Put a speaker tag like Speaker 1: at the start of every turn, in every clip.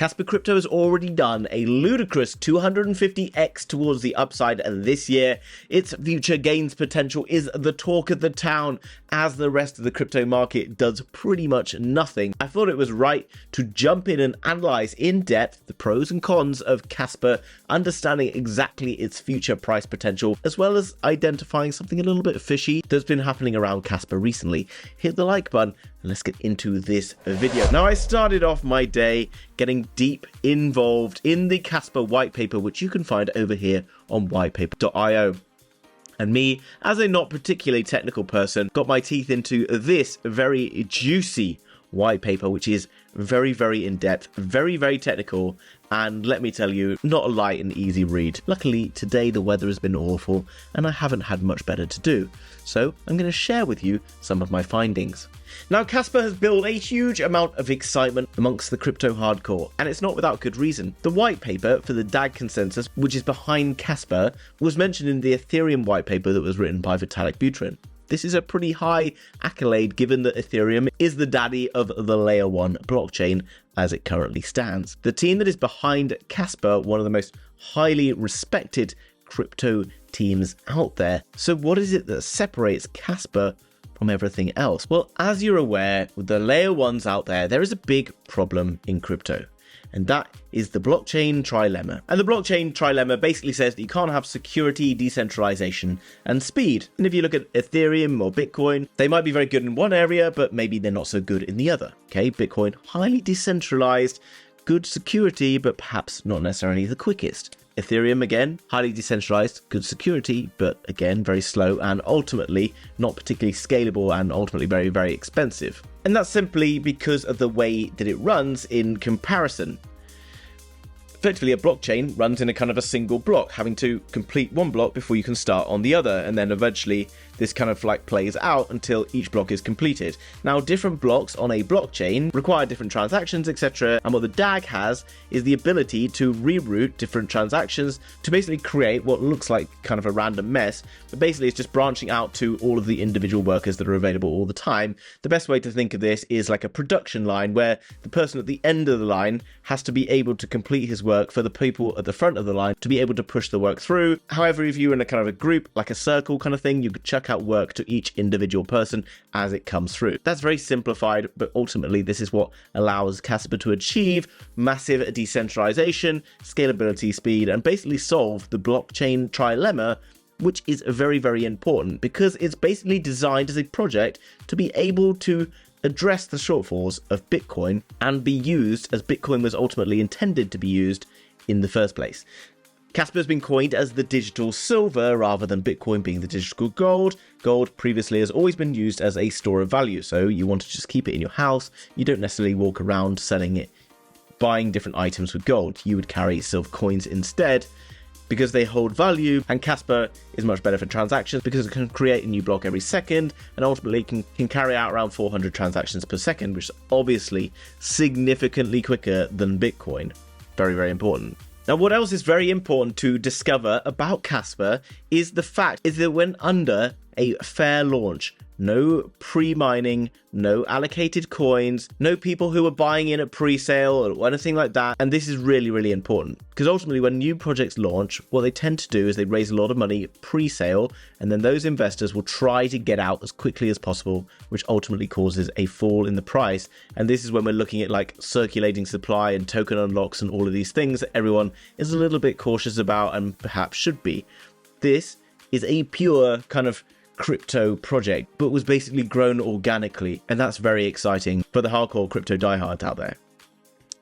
Speaker 1: Kaspa Crypto has already done a ludicrous 250x towards the upside, and this year its future gains potential is the talk of the town as the rest of the crypto market does pretty much nothing. I thought it was right to jump in and analyze in depth the pros and cons of Kaspa, understanding exactly its future price potential, as well as identifying something a little bit fishy that's been happening around Kaspa recently. Hit the like button and let's get into this video. Now, I started off my day getting deep involved in the Kaspa white paper, which you can find over here on whitepaper.io. And me, as a not particularly technical person, got my teeth into this very juicy white paper, which is very in-depth, very technical, and let me tell you, not a light and easy read. Luckily, today the weather has been awful, and I haven't had much better to do, so I'm going to share with you some of my findings. Now, Kaspa has built a huge amount of excitement amongst the crypto hardcore, and it's not without good reason. The white paper for the DAG consensus, which is behind Kaspa, was mentioned in the Ethereum white paper that was written by Vitalik Buterin. This is a pretty high accolade given that Ethereum is the daddy of the layer 1 blockchain as it currently stands. The team that is behind Kaspa, one of the most highly respected crypto teams out there. So what is it that separates Kaspa from everything else? Well, as you're aware, with the layer 1s out there is a big problem in crypto. And that is the blockchain trilemma. And the blockchain trilemma basically says that you can't have security, decentralization, and speed. And if you look at Ethereum or Bitcoin, they might be very good in one area, but maybe they're not so good in the other. Okay, Bitcoin, highly decentralized, good security, but perhaps not necessarily the quickest. Ethereum, again, highly decentralized, good security, but again, very slow and ultimately not particularly scalable and ultimately very expensive. And that's simply because of the way that it runs in comparison. Effectively, a blockchain runs in a kind of a single block, having to complete one block before you can start on the other, and then eventually this kind of like plays out until each block is completed. Now, different blocks on a blockchain require different transactions, etc. And what the DAG has is the ability to reroute different transactions to basically create what looks like kind of a random mess, but basically it's just branching out to all of the individual workers that are available all the time. The best way to think of this is like a production line where the person at the end of the line has to be able to complete his work for the people at the front of the line to be able to push the work through. However, if you're in a kind of a group, like a circle kind of thing, you could chuck out work to each individual person as it comes through. That's very simplified, but ultimately this is what allows Kaspa to achieve massive decentralization, scalability, speed, and basically solve the blockchain trilemma, which is very important because it's basically designed as a project to be able to address the shortfalls of Bitcoin and be used as Bitcoin was ultimately intended to be used in the first place. Kaspa has been coined as the digital silver rather than Bitcoin being the digital gold. Gold previously has always been used as a store of value, so you want to just keep it in your house. You don't necessarily walk around selling it, buying different items with gold. You would carry silver coins instead because they hold value, and Kaspa is much better for transactions because it can create a new block every second and ultimately can carry out around 400 transactions per second, which is obviously significantly quicker than Bitcoin. Very important. Now, what else is very important to discover about Kaspa is the fact is that it went under a fair launch. No pre-mining, no allocated coins, no people who are buying in at pre-sale or anything like that. And this is really important because ultimately when new projects launch, what they tend to do is they raise a lot of money pre-sale, and then those investors will try to get out as quickly as possible, which ultimately causes a fall in the price. And this is when we're looking at like circulating supply and token unlocks and all of these things that everyone is a little bit cautious about and perhaps should be. This is a pure kind of crypto project, but was basically grown organically, and that's very exciting for the hardcore crypto diehards out there.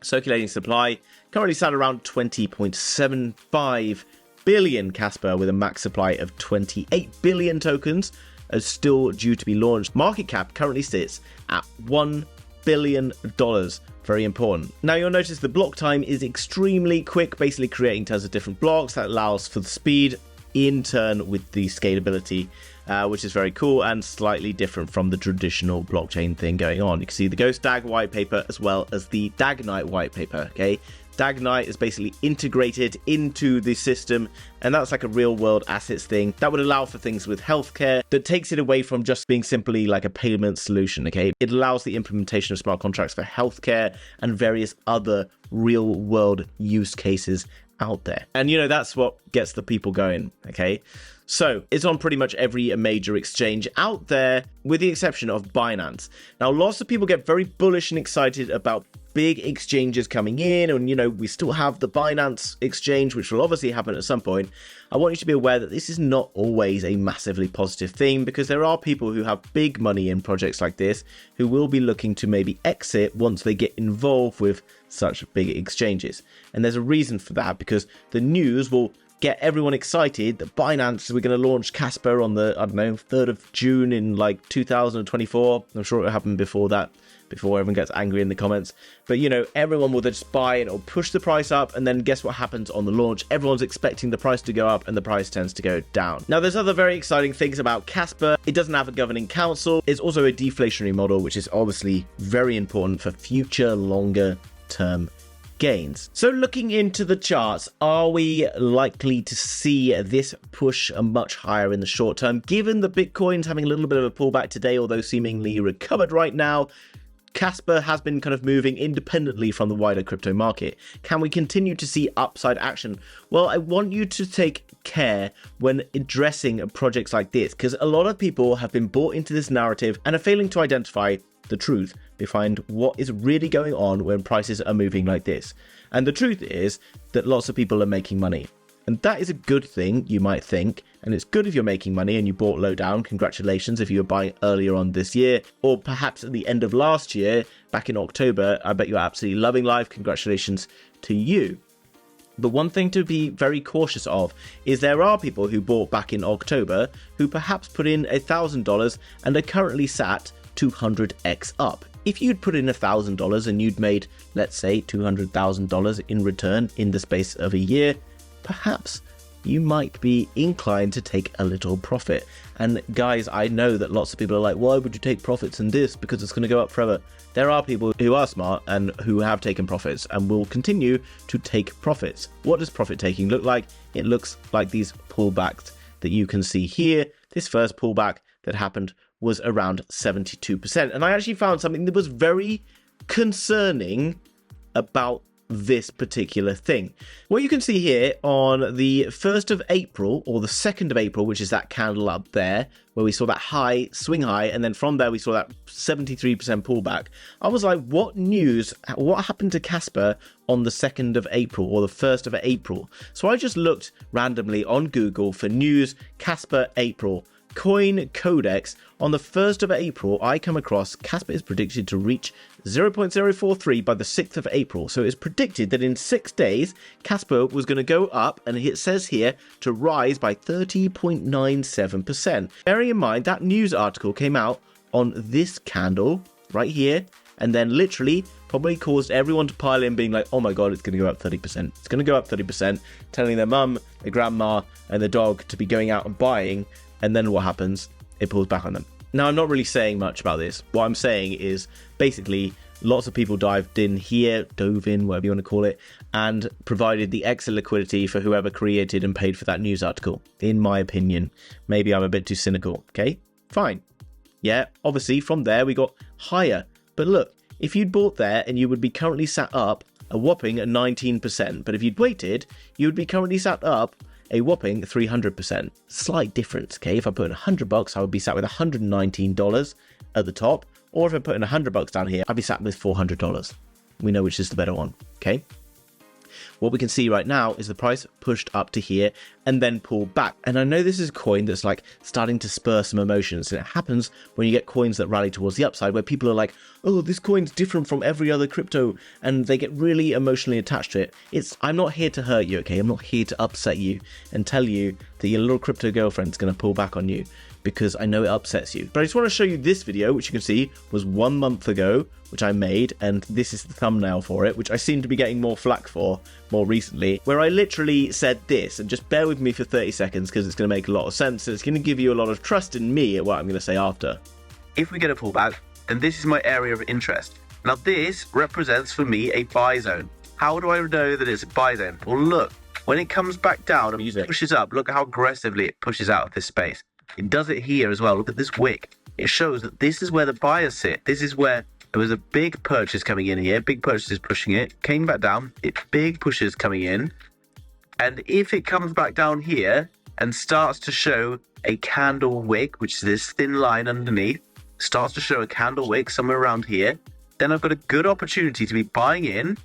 Speaker 1: Circulating supply currently sat around 20.75 billion Kaspa, with a max supply of 28 billion tokens are still due to be launched. Market cap currently sits at $1 billion. Very important. Now, you'll notice the block time is extremely quick, basically creating tons of different blocks that allows for the speed in turn with the scalability, which is very cool and slightly different from the traditional blockchain thing going on. You can see the Ghost DAG white paper as well as the DAG Knight white paper. Okay, Dagnite is basically integrated into the system, and that's like a real world assets thing that would allow for things with healthcare that takes it away from just being simply like a payment solution, okay? It allows the implementation of smart contracts for healthcare and various other real world use cases out there. And you know, that's what gets the people going, okay? So it's on pretty much every major exchange out there, with the exception of Binance. Now, lots of people get very bullish and excited about big exchanges coming in, and you know, we still have the Binance exchange, which will obviously happen at some point. I want you to be aware that this is not always a massively positive thing, because there are people who have big money in projects like this who will be looking to maybe exit once they get involved with such big exchanges. And there's a reason for that, because the news will get everyone excited that Binance, we're going to launch Kaspa on the, I don't know, 3rd of June in like 2024. I'm sure it'll happen before that, before everyone gets angry in the comments. But you know, everyone will just buy it or push the price up, and then guess what happens on the launch? Everyone's expecting the price to go up, and the price tends to go down. Now, there's other very exciting things about Kaspa. It doesn't have a governing council. It's also a deflationary model, which is obviously very important for future longer term gains. So looking into the charts, are we likely to see this push much higher in the short term? Given that Bitcoin's having a little bit of a pullback today, although seemingly recovered right now, Kaspa has been kind of moving independently from the wider crypto market. Can we continue to see upside action? Well, I want you to take care when addressing projects like this, because a lot of people have been bought into this narrative and are failing to identify the truth behind what is really going on when prices are moving like this. And the truth is that lots of people are making money. And that is a good thing, you might think. And it's good if you're making money and you bought low down. Congratulations if you were buying earlier on this year, or perhaps at the end of last year, back in October. I bet you're absolutely loving life. Congratulations to you. But one thing to be very cautious of is there are people who bought back in October who perhaps put in $1,000 and are currently sat 200x up. If you'd put in $1,000 and you'd made, let's say, $200,000 in return in the space of a year, perhaps you might be inclined to take a little profit. And guys, I know that lots of people are like, why would you take profits in this? Because it's going to go up forever. There are people who are smart and who have taken profits and will continue to take profits. What does profit taking look like? It looks like these pullbacks that you can see here. This first pullback that happened was around 72%. And I actually found something that was very concerning about this particular thing. What you can see here on the 1st of April or the 2nd of April, which is that candle up there, where we saw that high, swing high, and then from there we saw that 73% pullback. I was like, what news? What happened to Kaspa on the 2nd of April or the 1st of April? So I just looked randomly on Google for news, Kaspa April. Coin Codex. On the 1st of April, I come across Kaspa is predicted to reach 0.043 by the 6th of April. So it's predicted that in 6 days, Kaspa was going to go up, and it says here to rise by 30.97%. Bearing in mind that news article came out on this candle right here, and then literally probably caused everyone to pile in being like, oh my god, it's going to go up 30%. It's going to go up 30%, telling their mum, their grandma, and their dog to be going out and buying. And then what happens? It pulls back on them. Now, I'm not really saying much about this. What I'm saying is basically lots of people dove in, whatever you want to call it, and provided the extra liquidity for whoever created and paid for that news article, in my opinion. Maybe I'm a bit too cynical, okay? Fine. Yeah, obviously from there we got higher. But look, if you'd bought there and you would be currently sat up a whopping 19%. But if you'd waited, you would be currently sat up a whopping 300%. Slight difference, okay? If I put in $100, I would be sat with $119 at the top, or if I put in $100 down here, I'd be sat with $400. We know which is the better one, okay? What we can see right now is the price pushed up to here and then pulled back. And I know this is a coin that's like starting to spur some emotions. And it happens when you get coins that rally towards the upside, where people are like, oh, this coin's different from every other crypto. And they get really emotionally attached to it. I'm not here to hurt you, okay? I'm not here to upset you and tell you that your little crypto girlfriend's going to pull back on you, because I know it upsets you. But I just want to show you this video, which you can see was 1 month ago, which I made, and this is the thumbnail for it, which I seem to be getting more flack for more recently, where I literally said this, and just bear with me for 30 seconds because it's going to make a lot of sense, and it's going to give you a lot of trust in me at what I'm going to say after.
Speaker 2: If we get a pullback, then this is my area of interest. Now this represents for me a buy zone. How do I know that it's a buy zone? Well, look, when it comes back down and pushes up, look how aggressively it pushes out of this space. It does it here as well. Look at this wick. It shows that this is where the buyers sit. This is where there was a big purchase coming in here. Big purchases pushing it. Came back down. Big pushes coming in. And if it comes back down here and starts to show a candle wick, which is this thin line underneath, starts to show a candle wick somewhere around here, then I've got a good opportunity to be buying in.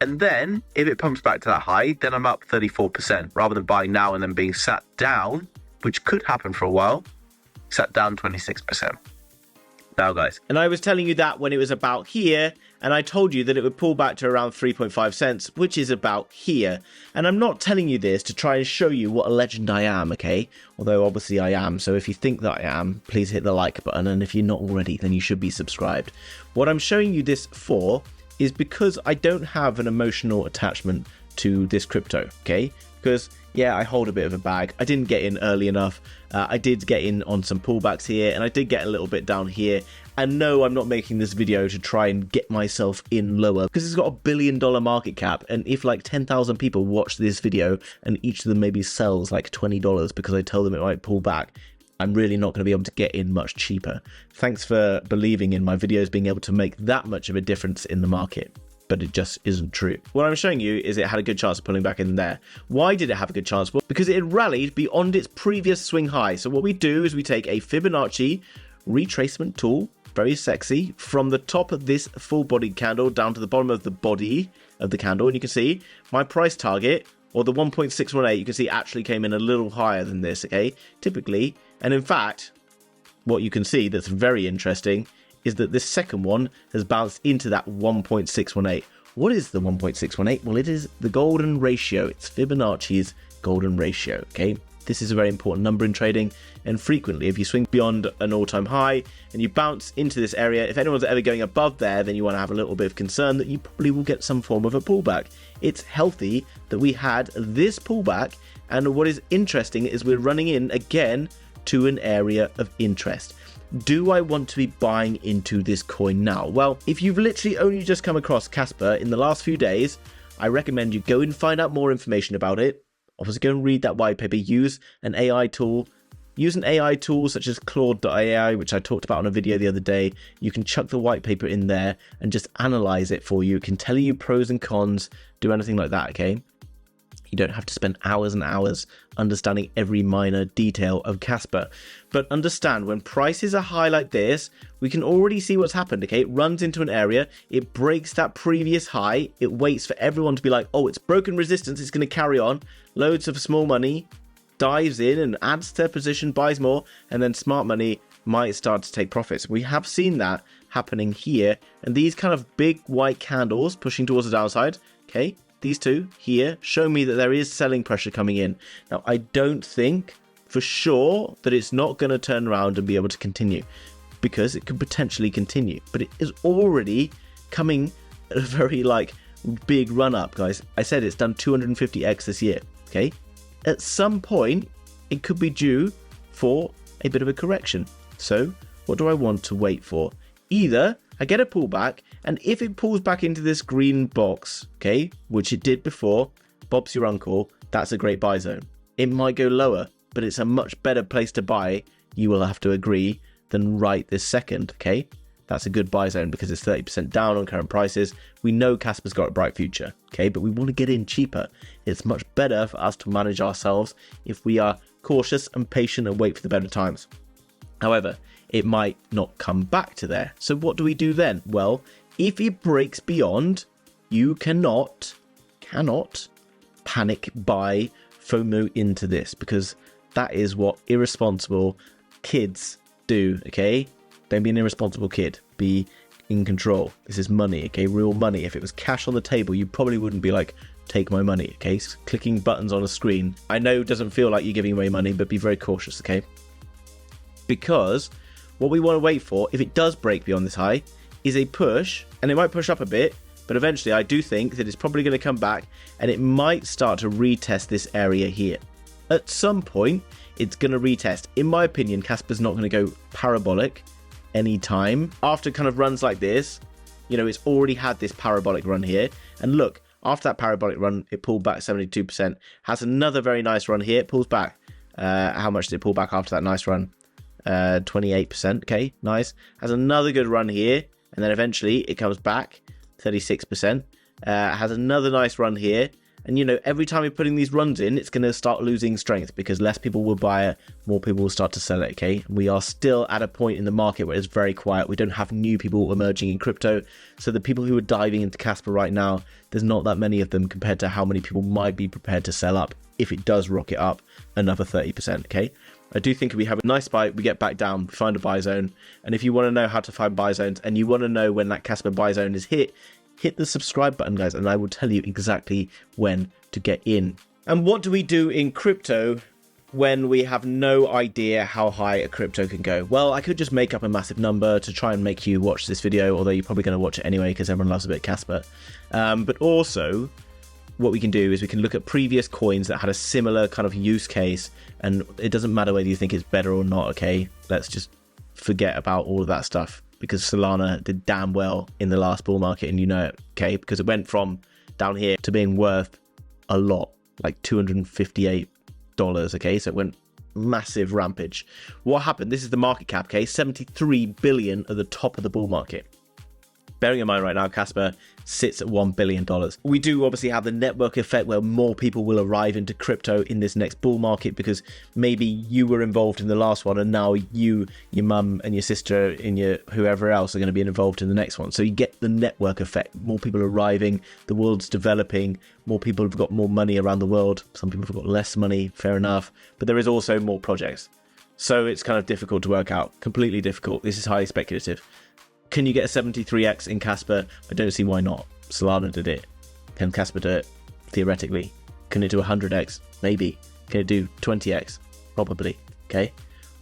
Speaker 2: And then if it pumps back to that high, then I'm up 34% rather than buying now and then being sat down, which could happen for a while, sat down 26%. Now, guys.
Speaker 1: And I was telling you that when it was about here, and I told you that it would pull back to around 3.5 cents, which is about here. And I'm not telling you this to try and show you what a legend I am, okay? Although obviously I am, so if you think that I am, please hit the like button, and if you're not already, then you should be subscribed. What I'm showing you this for is because I don't have an emotional attachment to this crypto, okay? Because, yeah, I hold a bit of a bag. I didn't get in early enough. I did get in on some pullbacks here, and I did get a little bit down here. And no, I'm not making this video to try and get myself in lower, because it's got $1 billion market cap. And if like 10,000 people watch this video and each of them maybe sells like $20 because I tell them it might pull back, I'm really not going to be able to get in much cheaper. Thanks for believing in my videos being able to make that much of a difference in the market. But it just isn't true. What I'm showing you is it had a good chance of pulling back in there. Why did it have a good chance? Well, because it rallied beyond its previous swing high. So what we do is we take a Fibonacci retracement tool, very sexy, from the top of this full-bodied candle down to the bottom of the body of the candle. And you can see my price target, or the 1.618, you can see actually came in a little higher than this, okay? Typically, and in fact, what you can see that's very interesting is that this second one has bounced into that 1.618. What is the 1.618? Well, it is the golden ratio. It's Fibonacci's golden ratio, okay? This is a very important number in trading, and frequently if you swing beyond an all-time high and you bounce into this area, if anyone's ever going above there, then you want to have a little bit of concern that you probably will get some form of a pullback. It's healthy that we had this pullback, and what is interesting is we're running in again to an area of interest. Do I want to be buying into this coin now? Well, if you've literally only just come across Kaspa in the last few days, I recommend you go and find out more information about it. Obviously, go and read that white paper. Use an AI tool. Use an AI tool such as Claude.ai, which I talked about on a video the other day. You can chuck the white paper in there and just analyze it for you. It can tell you pros and cons, do anything like that, okay? You don't have to spend hours and hours understanding every minor detail of Kaspa. But understand, when prices are high like this, we can already see what's happened, okay? It runs into an area, it breaks that previous high, it waits for everyone to be like, oh, it's broken resistance, it's going to carry on. Loads of small money dives in and adds to their position, buys more, and then smart money might start to take profits. We have seen that happening here, and these kind of big white candles pushing towards the downside, okay? These two here show me that there is selling pressure coming in. Now, I don't think for sure that it's not going to turn around and be able to continue, because it could potentially continue, but it is already coming at a very big run up, guys. I said it's done 250x this year, okay? At some point, it could be due for a bit of a correction. So what do I want to wait for? Either I get a pullback, and if it pulls back into this green box, okay, which it did before, Bob's your uncle, that's a great buy zone. It might go lower, but it's a much better place to buy, you will have to agree, than right this second, okay? That's a good buy zone because it's 30% down on current prices. We know Kaspa's got a bright future, okay, but we want to get in cheaper. It's much better for us to manage ourselves if we are cautious and patient and wait for the better times. However, it might not come back to there. So what do we do then? Well, if it breaks beyond, you cannot panic buy FOMO into this, because that is what irresponsible kids do, okay? Don't be an irresponsible kid. Be in control. This is money, okay? Real money. If it was cash on the table, you probably wouldn't be like, take my money, okay? Clicking buttons on a screen. I know it doesn't feel like you're giving away money, but be very cautious, okay? Because what we want to wait for, if it does break beyond this high, is a push, and it might push up a bit, but eventually I do think that it's probably going to come back, and it might start to retest this area here. At some point, it's going to retest. In my opinion, Kaspa's not going to go parabolic anytime. After kind of runs like this, You know, it's already had this parabolic run here. And look, after that parabolic run, it pulled back 72%. Has another very nice run here. It pulls back. How much did it pull back after that nice run? 28%. Okay, nice. Has another good run here. And then eventually it comes back. 36%. Has another nice run here. And, you know, every time you're putting these runs in, it's going to start losing strength because less people will buy it, more people will start to sell it, okay? We are still at a point in the market where it's very quiet. We don't have new people emerging in crypto. So the people who are diving into Kaspa right now, there's not that many of them compared to how many people might be prepared to sell up if it does rocket up another 30%, okay? I do think we have a nice spike, we get back down, we find a buy zone. And if you want to know how to find buy zones and you want to know when that Kaspa buy zone is hit the subscribe button, guys, and I will tell you exactly when to get in. And what do we do in crypto when we have no idea how high a crypto can go? Well, I could just make up a massive number to try and make you watch this video, although you're probably going to watch it anyway because everyone loves a bit of Kaspa. But also, what we can do is we can look at previous coins that had a similar kind of use case, and it doesn't matter whether you think it's better or not, okay? Let's just forget about all of that stuff, because Solana did damn well in the last bull market, and you know it, okay? Because it went from down here to being worth a lot, like $258, okay? So it went massive rampage. What happened? This is the market cap, okay? 73 billion at the top of the bull market. Bearing in mind right now, Kaspa sits at $1 billion. We do obviously have the network effect where more people will arrive into crypto in this next bull market because maybe you were involved in the last one and now you, your mum and your sister and your whoever else are going to be involved in the next one. So you get the network effect. More people arriving, the world's developing, more people have got more money around the world. Some people have got less money, fair enough. But there is also more projects. So it's kind of difficult to work out. Completely difficult. This is highly speculative. Can you get a 73x in Kaspa? I don't see why not. Solana did it. Can Kaspa do it? Theoretically. Can it do 100x? Maybe. Can it do 20x? Probably. Okay.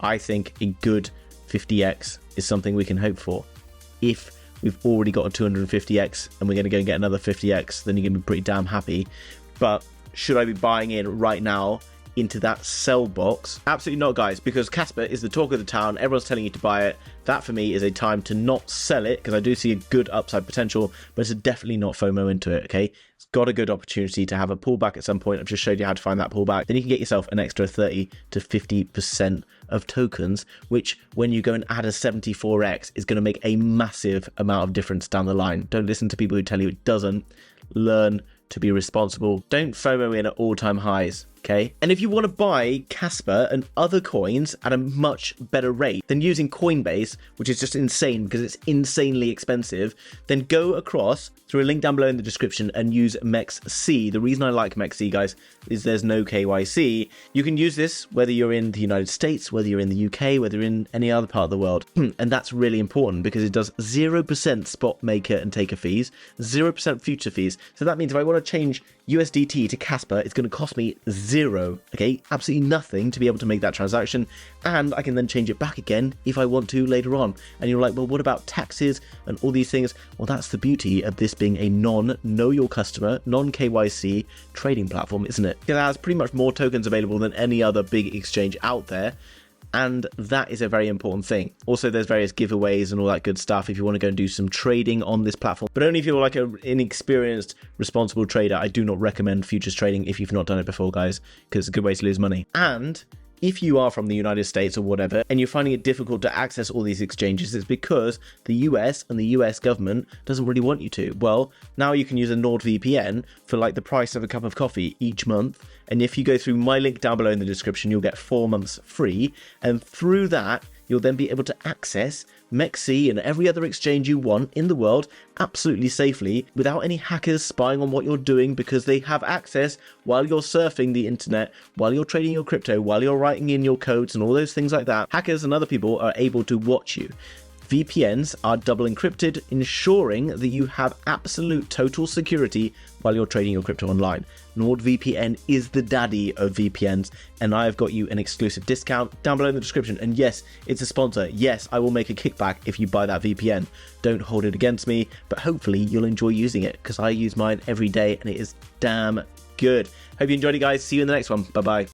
Speaker 1: I think a good 50x is something we can hope for. If we've already got a 250x and we're going to go and get another 50x, then you're going to be pretty damn happy. But should I be buying in right now into that sell box? Absolutely not, guys, because Kaspa is the talk of the town. Everyone's telling you to buy it. That for me is a time to not sell it because I do see a good upside potential, but it's definitely not FOMO into it, okay? It's got a good opportunity to have a pullback at some point. I've just showed you how to find that pullback. Then you can get yourself an extra 30 to 50% of tokens, which when you go and add a 74x is going to make a massive amount of difference down the line. Don't listen to people who tell you it doesn't. Learn to be responsible. Don't FOMO in at all-time highs, okay? And if you want to buy Kaspa and other coins at a much better rate than using Coinbase, which is just insane because it's insanely expensive, then go across through a link down below in the description and use MEXC. The reason I like MEXC, guys, is there's no KYC. You can use this whether you're in the United States, whether you're in the UK, whether you're in any other part of the world. And that's really important because it does 0% spot maker and taker fees, 0% future fees. So that means if I want to change USDT to Kaspa, it's going to cost me zero, okay? Absolutely nothing to be able to make that transaction. And I can then change it back again if I want to later on. And you're like, well, what about taxes and all these things? Well, that's the beauty of this being a know your customer, non-KYC trading platform, isn't it? It has pretty much more tokens available than any other big exchange out there. And that is a very important thing. Also, there's various giveaways and all that good stuff if you want to go and do some trading on this platform, but only if you're like an inexperienced, responsible trader. I do not recommend futures trading if you've not done it before, guys, because it's a good way to lose money. And if you are from the United States or whatever, and you're finding it difficult to access all these exchanges, it's because the US and the US government doesn't really want you to. Well, now you can use a NordVPN for like the price of a cup of coffee each month. And if you go through my link down below in the description, you'll get 4 months free. And through that, you'll then be able to access MEXC and every other exchange you want in the world absolutely safely without any hackers spying on what you're doing, because they have access while you're surfing the internet, while you're trading your crypto, while you're writing in your codes and all those things like that. Hackers and other people are able to watch you. VPNs are double encrypted, ensuring that you have absolute total security while you're trading your crypto online. NordVPN is the daddy of VPNs, and I have got you an exclusive discount down below in the description. And yes, it's a sponsor. Yes, I will make a kickback if you buy that VPN. Don't hold it against me, but hopefully you'll enjoy using it because I use mine every day and it is damn good. Hope you enjoyed it, guys. See you in the next one. Bye-bye.